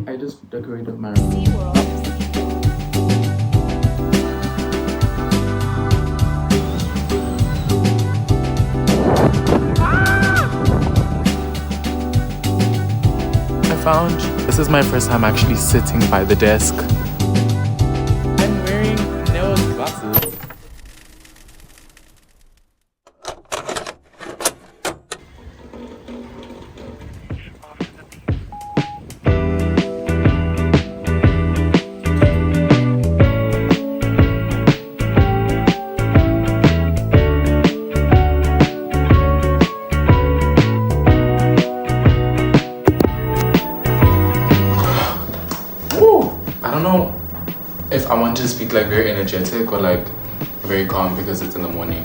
I just decorated my room. I found this is my first time actually sitting by the desk. I'm wearing nail glasses. I don't know if I want to speak like very energetic or like very calm because it's in the morning.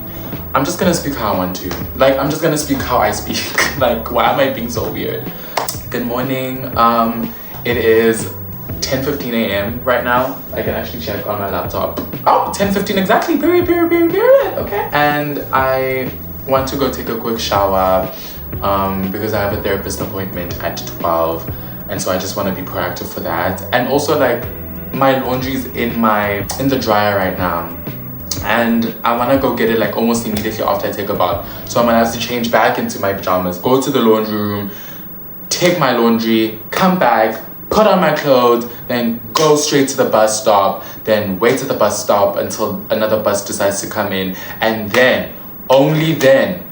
I'm just gonna speak how I want to. Like, I'm just gonna speak how I speak. Like, why am I being so weird? Good morning. It is 10:15 a.m. right now. I can actually check on my laptop. Oh, 10:15 exactly. Period. Okay. And I want to go take a quick shower because I have a therapist appointment at 12. And so I just want to be proactive for that. And also, like, my laundry's in the dryer right now. And I want to go get it like almost immediately after I take a bath. So I'm gonna have to change back into my pajamas, go to the laundry room, take my laundry, come back, put on my clothes, then go straight to the bus stop, then wait at the bus stop until another bus decides to come in, and then, only then,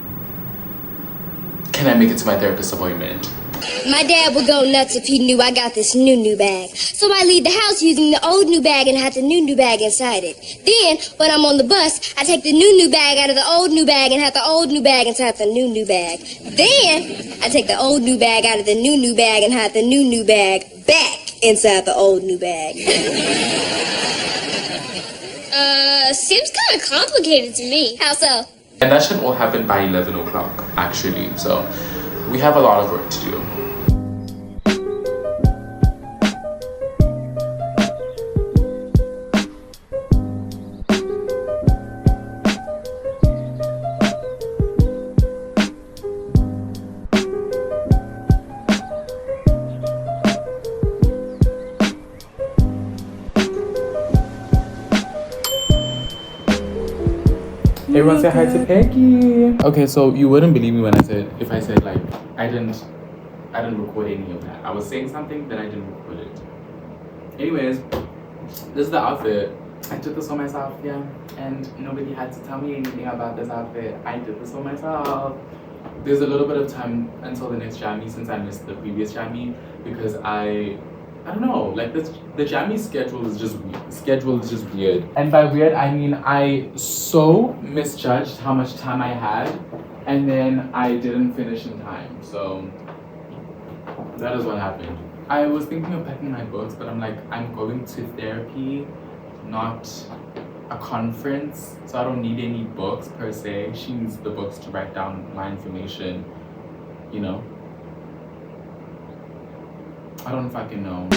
can I make it to my therapist appointment. My dad would go nuts if he knew I got this new bag. So I leave the house using the old new bag and have the new bag inside it. Then, when I'm on the bus, I take the new bag out of the old new bag and have the old new bag inside the new bag. Then, I take the old new bag out of the new bag and have the new bag back inside the old new bag. Seems kind of complicated to me. How so? And that should all happen by 11 o'clock, actually. So we have a lot of work to do. Everyone say hi to Peggy. Okay, so you wouldn't believe me if I said like I didn't record any of that. I was saying something, then I didn't record it. Anyways, this is the outfit. I took this for myself, yeah, and nobody had to tell me anything about this outfit. I did this for myself. There's a little bit of time until the next jammy since I missed the previous jammy because I don't know, like the jammy schedule is just weird. And by weird, I mean I so misjudged how much time I had, and then I didn't finish in time. So that is what happened. I was thinking of packing my books, but I'm like, I'm going to therapy, not a conference, so I don't need any books per se. She needs the books to write down my information, you know. I don't fucking know.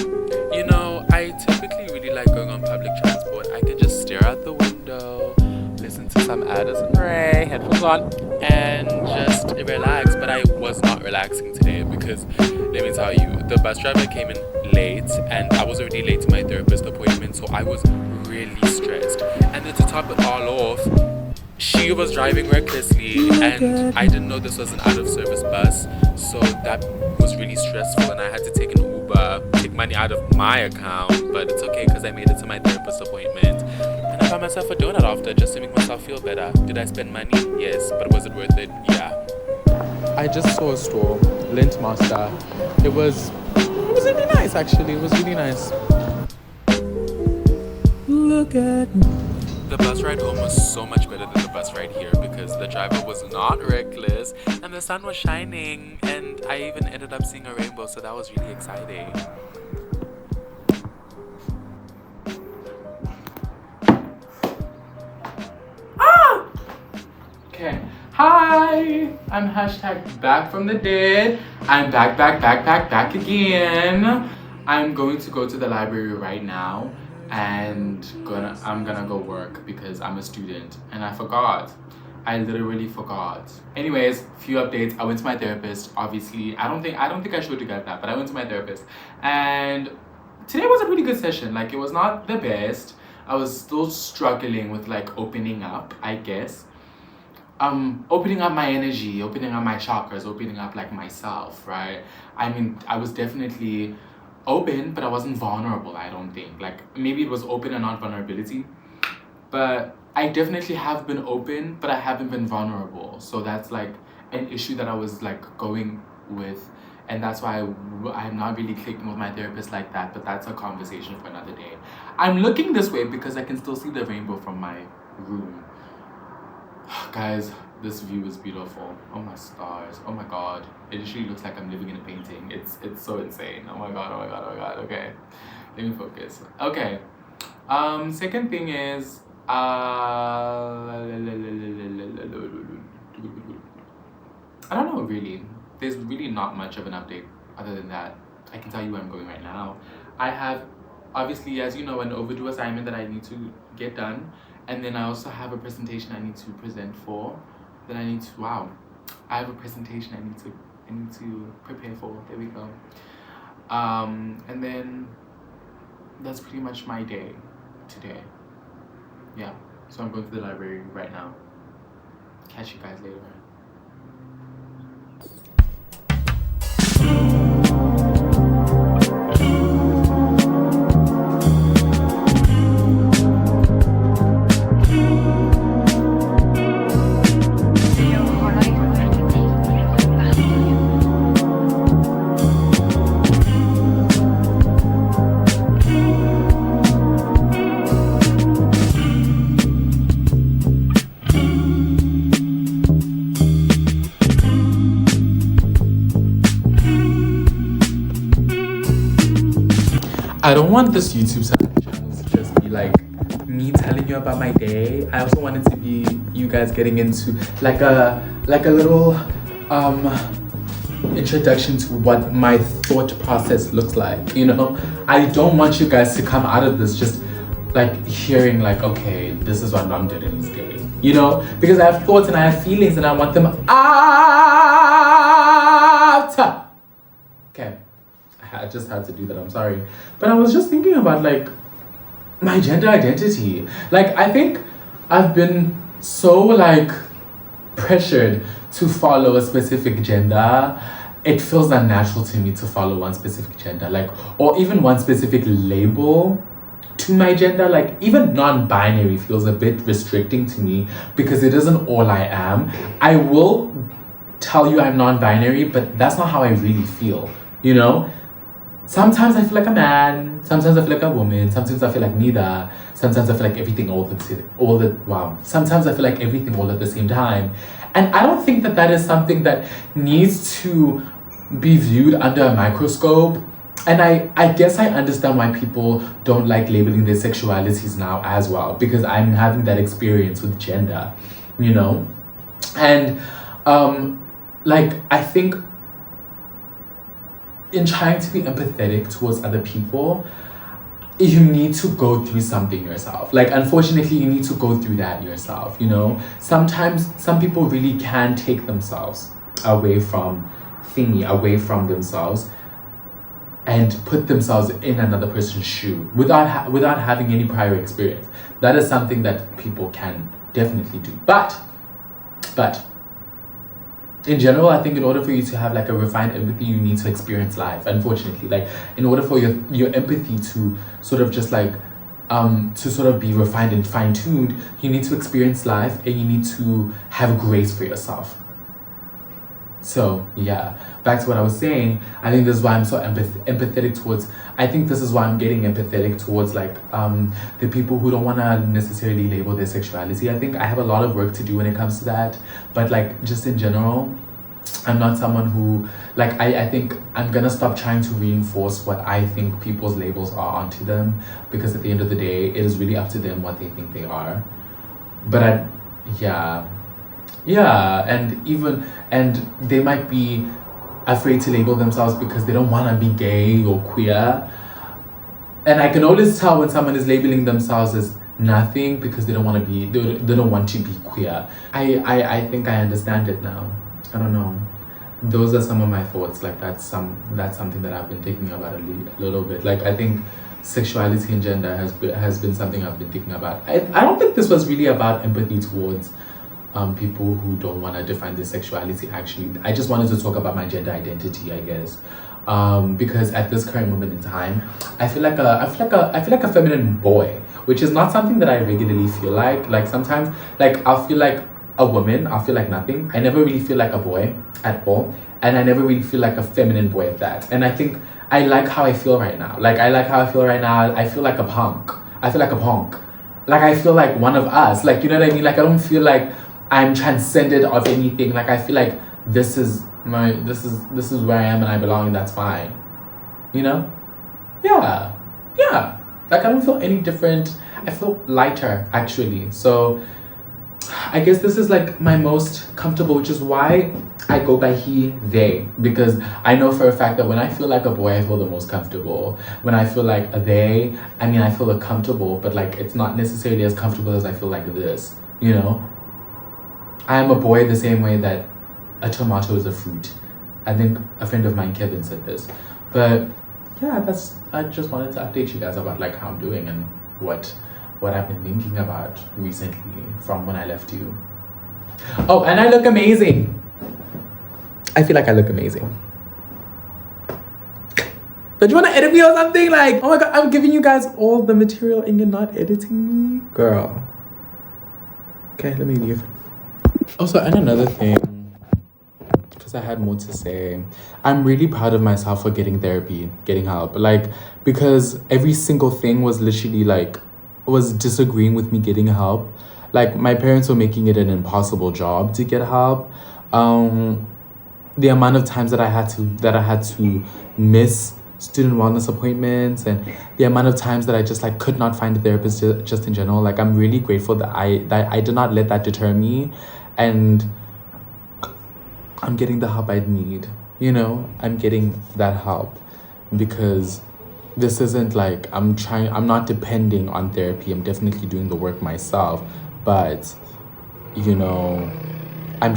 You know, I typically really like going on public transport. I can just stare out the window, listen to some Addison Rae, headphones on, and just relax. But I was not relaxing today because, let me tell you, the bus driver came in late and I was already late to my therapist appointment, so I was really stressed. And then to top it all off, she was driving recklessly and I didn't know this was an out-of-service bus, so that was really stressful and I had to take an Uber, take money out of my account, but it's okay because I made it to my therapist appointment. And I got myself a donut after just to make myself feel better. Did I spend money? Yes, but was it worth it? Yeah. I just saw a store, Lint Master. It was really nice actually, it was really nice. Look at me. The bus ride home was so much better than the bus ride here because the driver was not reckless and the sun was shining and I even ended up seeing a rainbow, so that was really exciting. Okay. Hi! I'm hashtag back from the dead. I'm back again. I'm going to go to the library right now and I'm gonna go work because I'm a student and I forgot I literally forgot. Anyways, few updates. I went to my therapist. Obviously, I don't think I showed you guys that, but I went to my therapist, and today was a pretty good session. Like, it was not the best. I was still struggling with like opening up, I guess. Opening up my energy, opening up my chakras, opening up like myself, right? I mean, I was definitely open, but I wasn't vulnerable, I don't think. Like, maybe it was open and not vulnerability, but I definitely have been open, but I haven't been vulnerable. So that's like an issue that I was like going with, and that's why I'm not really clicking with my therapist like that, but that's a conversation for another day. I'm looking this way because I can still see the rainbow from my room. Guys, this view is beautiful. Oh my stars. Oh my god. It literally looks like I'm living in a painting. It's so insane. Oh my god, oh my god, oh my god. Okay. Let me focus. Okay. Second thing is I don't know really. There's really not much of an update other than that. I can tell you where I'm going right now. I have obviously, as you know, an overdue assignment that I need to get done. And then I also have a presentation I need to present for. Then I have a presentation I need to prepare for. There we go. And then that's pretty much my day today. Yeah. So I'm going to the library right now. Catch you guys later. I don't want this YouTube channel to just be like me telling you about my day. I also want it to be you guys getting into like a little introduction to what my thought process looks like, you know? I don't want you guys to come out of this just like hearing like, okay, this is what I'm doing this day, you know? Because I have thoughts and I have feelings and I want them out. Okay. I just had to do that, I'm sorry. But I was just thinking about like my gender identity. Like, I think I've been so like pressured to follow a specific gender. It feels unnatural to me to follow one specific gender, like, or even one specific label to my gender. Like, even non-binary feels a bit restricting to me because it isn't all I am. I will tell you I'm non-binary, but that's not how I really feel, you know? Sometimes I feel like a man, sometimes I feel like a woman, sometimes I feel like neither, sometimes I feel like everything sometimes I feel like everything all at the same time. And I don't think that that is something that needs to be viewed under a microscope. And I guess I understand why people don't like labeling their sexualities now as well, because I'm having that experience with gender, you know? And like, I think in trying to be empathetic towards other people, you need to go through something yourself. Like, unfortunately, you need to go through that yourself, you know? Sometimes some people really can take themselves away from themselves and put themselves in another person's shoe without having any prior experience. That is something that people can definitely do. But in general, I think in order for you to have like a refined empathy, you need to experience life. Unfortunately, like, in order for your empathy to sort of just like to sort of be refined and fine-tuned, you need to experience life and you need to have grace for yourself. So yeah, back to what I was saying, I think this is why I'm so empathetic towards, I think this is why I'm getting empathetic towards like the people who don't want to necessarily label their sexuality. I think I have a lot of work to do when it comes to that, but like, just in general, I'm not someone who, like, I think I'm gonna stop trying to reinforce what I think people's labels are onto them, because at the end of the day, it is really up to them what they think they are. But and they might be afraid to label themselves because they don't want to be gay or queer. And I can always tell when someone is labeling themselves as nothing because they don't want to be, they don't want to be queer. I think I understand it now. I don't know. Those are some of my thoughts. Like that's something that I've been thinking about a little bit. Like I think sexuality and gender has been something I've been thinking about. I don't think this was really about empathy towards people who don't want to define their sexuality. Actually, I just wanted to talk about my gender identity, I guess. Because at this current moment in time, I feel like a feminine boy, which is not something that I regularly feel like. Like sometimes, like I'll feel like a woman, I'll feel like nothing. I never really feel like a boy at all, and I never really feel like a feminine boy at that. And I think I like how I feel right now. Like I like how I feel right now. I feel like a punk. I feel like a punk. Like I feel like one of us. Like you know what I mean? Like I don't feel like I'm transcended of anything. Like I feel like this is where I am and I belong and that's fine. You know? Yeah. Yeah. Like I don't feel any different. I feel lighter actually. So I guess this is like my most comfortable, which is why I go by he, they, because I know for a fact that when I feel like a boy, I feel the most comfortable. When I feel like a they, I mean, I feel comfortable, but like it's not necessarily as comfortable as I feel like this, you know? I am a boy the same way that a tomato is a fruit. I think a friend of mine, Kevin, said this. But yeah, I just wanted to update you guys about like how I'm doing and what I've been thinking about recently from when I left you. Oh, and I look amazing. I feel like I look amazing. Don't you want to edit me or something? Like, oh my god, I'm giving you guys all the material and you're not editing me? Girl. Okay, let me leave. Also, and another thing, because I had more to say, I'm really proud of myself for getting therapy, getting help. Like, because every single thing was literally like, was disagreeing with me getting help. Like, my parents were making it an impossible job to get help. The amount of times that I had to miss student wellness appointments, and the amount of times that I just like could not find a therapist just in general. Like I'm really grateful that I did not let that deter me, and I'm getting the help I need. You know, I'm getting that help because this isn't like I'm not depending on therapy. I'm definitely doing the work myself, but you know, I'm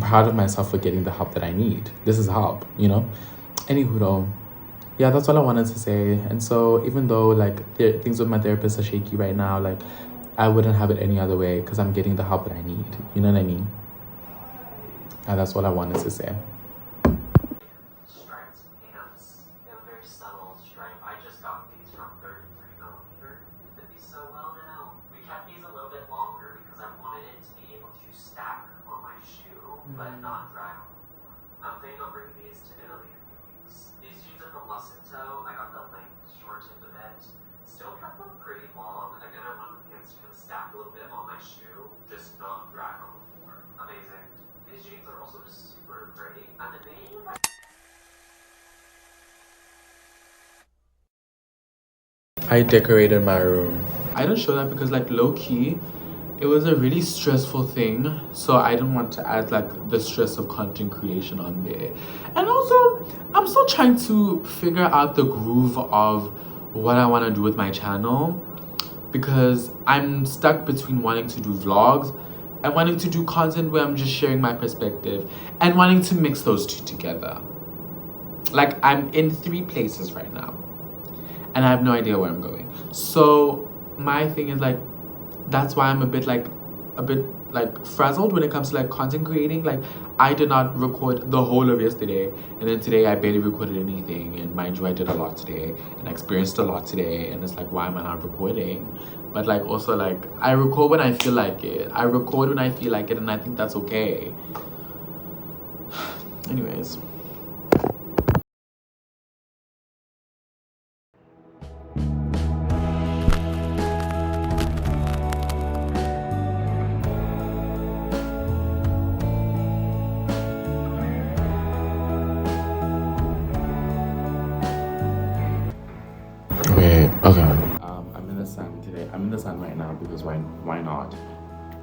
proud of myself for getting the help that I need. This is help, you know? Anywho though, yeah, that's all I wanted to say. And so even though like things with my therapist are shaky right now, like I wouldn't have it any other way because I'm getting the help that I need. You know what I mean? And that's all I wanted to say. Striped pants. They have a very subtle stripe. I just got these from 33mm. They fit me so well now. We kept these a little bit longer because I wanted it to be able to stack on my shoe, but not drag on the floor. I'm planning on bringing these to Italy in a few weeks. These jeans are from Lucinto. I got the length shortened a bit. Still kept them pretty long. Again, I wanted the pants to kind of stack a little bit on my shoe, just not drag on the floor. Amazing. These jeans are also just super pretty. And the name I decorated my room. I didn't show that because like low key, it was a really stressful thing. So I didn't want to add like the stress of content creation on there. And also, I'm still trying to figure out the groove of what I want to do with my channel, because I'm stuck between wanting to do vlogs and wanting to do content where I'm just sharing my perspective and wanting to mix those two together. Like I'm in 3 places right now and I have no idea where I'm going. So my thing is like, that's why I'm a bit like frazzled when it comes to like content creating. Like I did not record the whole of yesterday, and then today I barely recorded anything. And mind you, I did a lot today and I experienced a lot today, and it's like, why am I not recording? But like also like I record when I feel like it. I record when I feel like it, and I think that's okay. Anyways. Okay. I'm in the sun today. I'm in the sun right now because why not?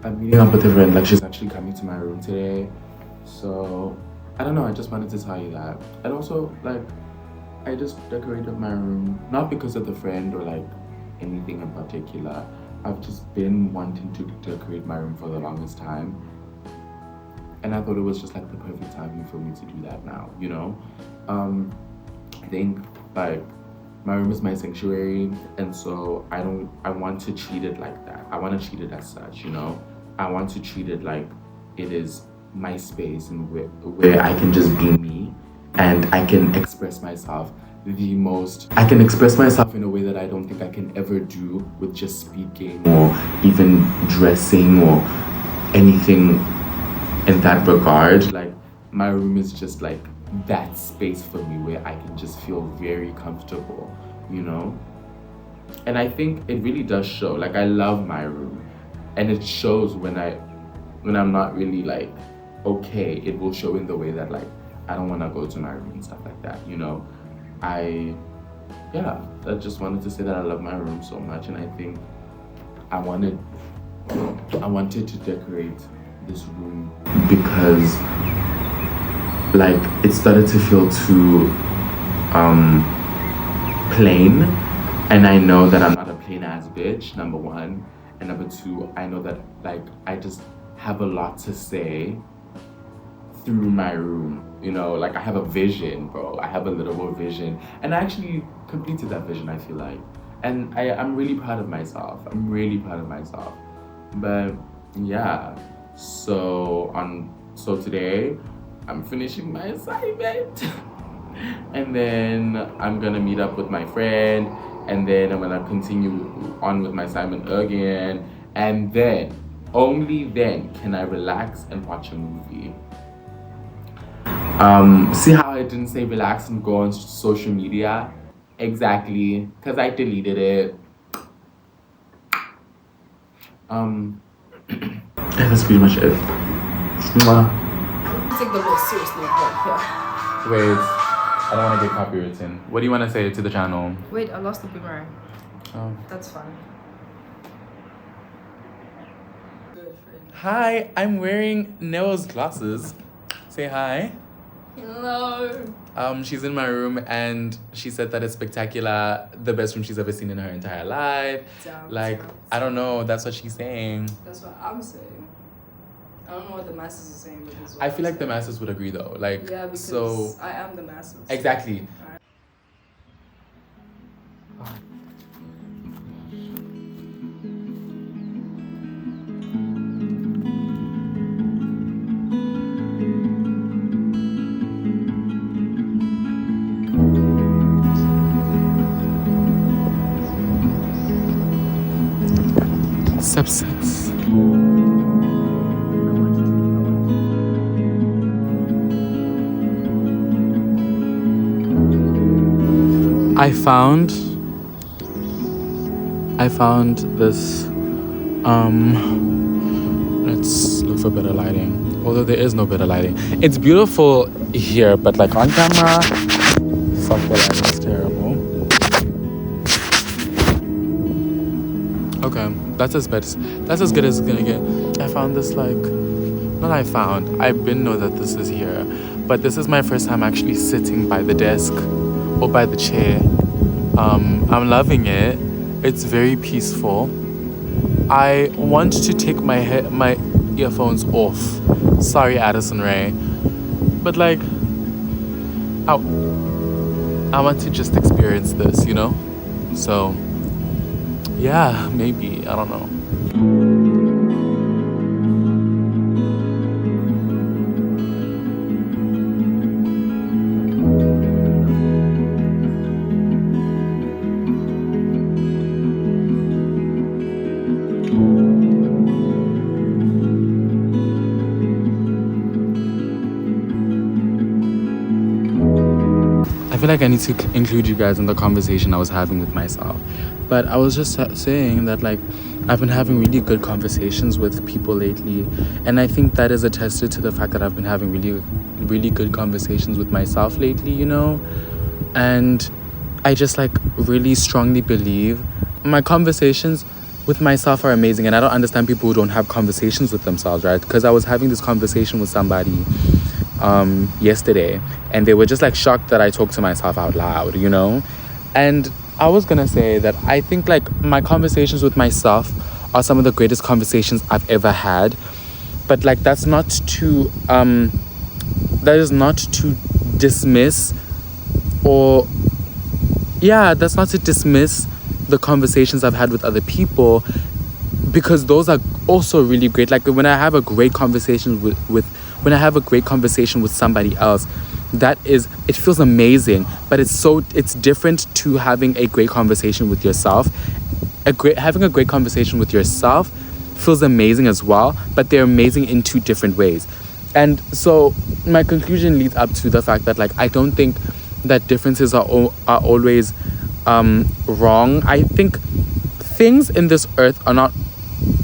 I'm meeting up with a friend. Like she's actually coming to my room today. So I don't know. I just wanted to tell you that. And also like I just decorated my room not because of the friend or like anything in particular, I've just been wanting to decorate my room for the longest time. And I thought it was just like the perfect timing for me to do that now, you know? I think like my room is my sanctuary, and so I want to treat it like that. I want to treat it as such, you know? I want to treat it like it is my space and where I can just be me and I can express myself I can express myself in a way that I don't think I can ever do with just speaking or even dressing or anything in that regard. Like my room is just like that space for me where I can just feel very comfortable, you know? And I think it really does show. Like I love my room, and it shows when I'm not really like okay. It will show in the way that like I don't want to go to my room and stuff like that, you know? I just wanted to say that I love my room so much, and I think I wanted to decorate this room because like it started to feel too plain, and I know that I'm not a plain ass bitch, number one, and number two, I know that like I just have a lot to say through my room, you know? Like I have a vision, bro. I have a literal vision, and I actually completed that vision, I feel like, and I'm really proud of myself. But yeah, so today I'm finishing my assignment and then I'm gonna meet up with my friend, and then I'm gonna continue on with my assignment again, and then only then can I relax and watch a movie. See how I didn't say relax and go on social media? Exactly, because I deleted it. That's pretty much it. Mwah. Take the word seriously right here. Wait, I don't want to get copywritten. What do you want to say to the channel? Wait, I lost the boomerang. Oh. That's fine. Good friend. Hi, I'm wearing Neo's glasses. Say hi. Hello. She's in my room and she said that it's spectacular, the best room she's ever seen in her entire life. I don't know, that's what she's saying. That's what I'm saying. I don't know what the masses are saying, but this is what I feel like the masses would agree though. Like, yeah, because so I am the masses. exactly. Sepsis. I found this let's look for better lighting, although there is no better lighting. It's beautiful here, but like on camera, fuck, the lighting is terrible. Okay, that's as good as it's gonna get. I found this I've been know that this is here, but this is my first time actually sitting by the desk or by the chair. I'm loving it. It's very peaceful. I want to take my earphones off. Sorry, Addison Rae, but like, I want to just experience this, you know. So yeah, maybe, I don't know. I feel like I need to include you guys in the conversation I was having with myself. But I was just saying that like I've been having really good conversations with people lately, and I think that is attested to the fact that I've been having really good conversations with myself lately, you know. And I just like really strongly believe my conversations with myself are amazing, and I don't understand people who don't have conversations with themselves, right? Because I was having this conversation with somebody yesterday, and they were just like shocked that I talk to myself out loud, you know. And I was gonna say that I think like my conversations with myself are some of the greatest conversations I've ever had. But like that is not to dismiss, or that's not to dismiss the conversations I've had with other people, because those are also really great. Like when I have a great conversation when I have a great conversation with somebody else, it feels amazing. But it's different to having a great conversation with yourself. Having a great conversation with yourself feels amazing as well, but they're amazing in two different ways. And so my conclusion leads up to the fact that like I don't think that differences are always wrong. I think things in this earth are not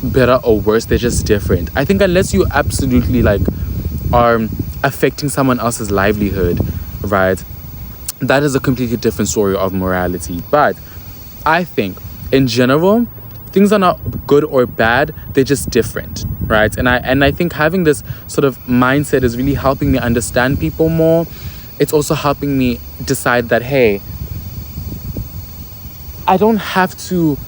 better or worse, they're just different. I think unless you absolutely like are affecting someone else's livelihood, right, that is a completely different story of morality. But I think in general things are not good or bad, they're just different, right? And I think having this sort of mindset is really helping me understand people more. It's also helping me decide that, hey, I don't have to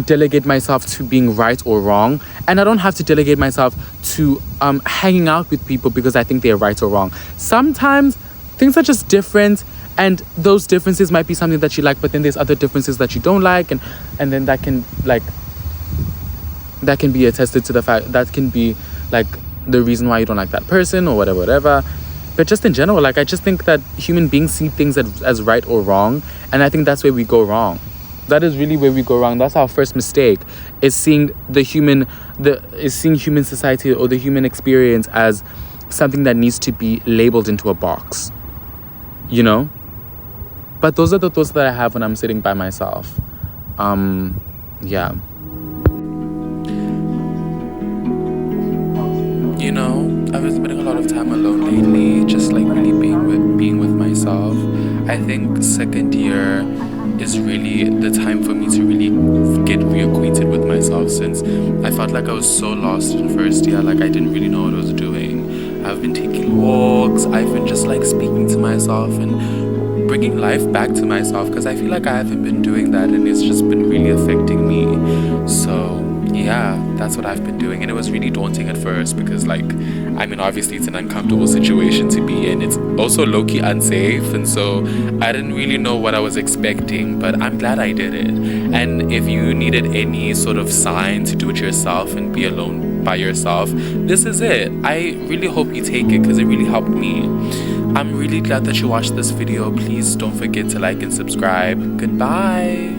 delegate myself to being right or wrong, and I don't have to delegate myself to hanging out with people because I think they're right or wrong. Sometimes things are just different, and those differences might be something that you like, but then there's other differences that you don't like, and then that can be attested to the fact that can be like the reason why you don't like that person or whatever. But just in general, like I just think that human beings see things as right or wrong, and I think that's where we go wrong. That is really where we go wrong. That's our first mistake, is seeing human society or the human experience as something that needs to be labeled into a box, you know? But those are the thoughts that I have when I'm sitting by myself. You know, I've been spending a lot of time alone lately, just like really being with myself. I think second year is really the time for me to really get reacquainted with myself, since I felt like I was so lost in first year. Like I didn't really know what I was doing. I've been taking walks. I've been just like speaking to myself and bringing life back to myself, because I feel like I haven't been doing that, and it's just been really affecting me. So yeah, that's what I've been doing. And it was really daunting at first because, like, I mean, obviously it's an uncomfortable situation to be in. It's also low-key unsafe, and so I didn't really know what I was expecting, but I'm glad I did it. And if you needed any sort of sign to do it yourself and be alone by yourself, this is it. I really hope you take it, because it really helped me. I'm really glad that you watched this video. Please don't forget to like and subscribe. Goodbye.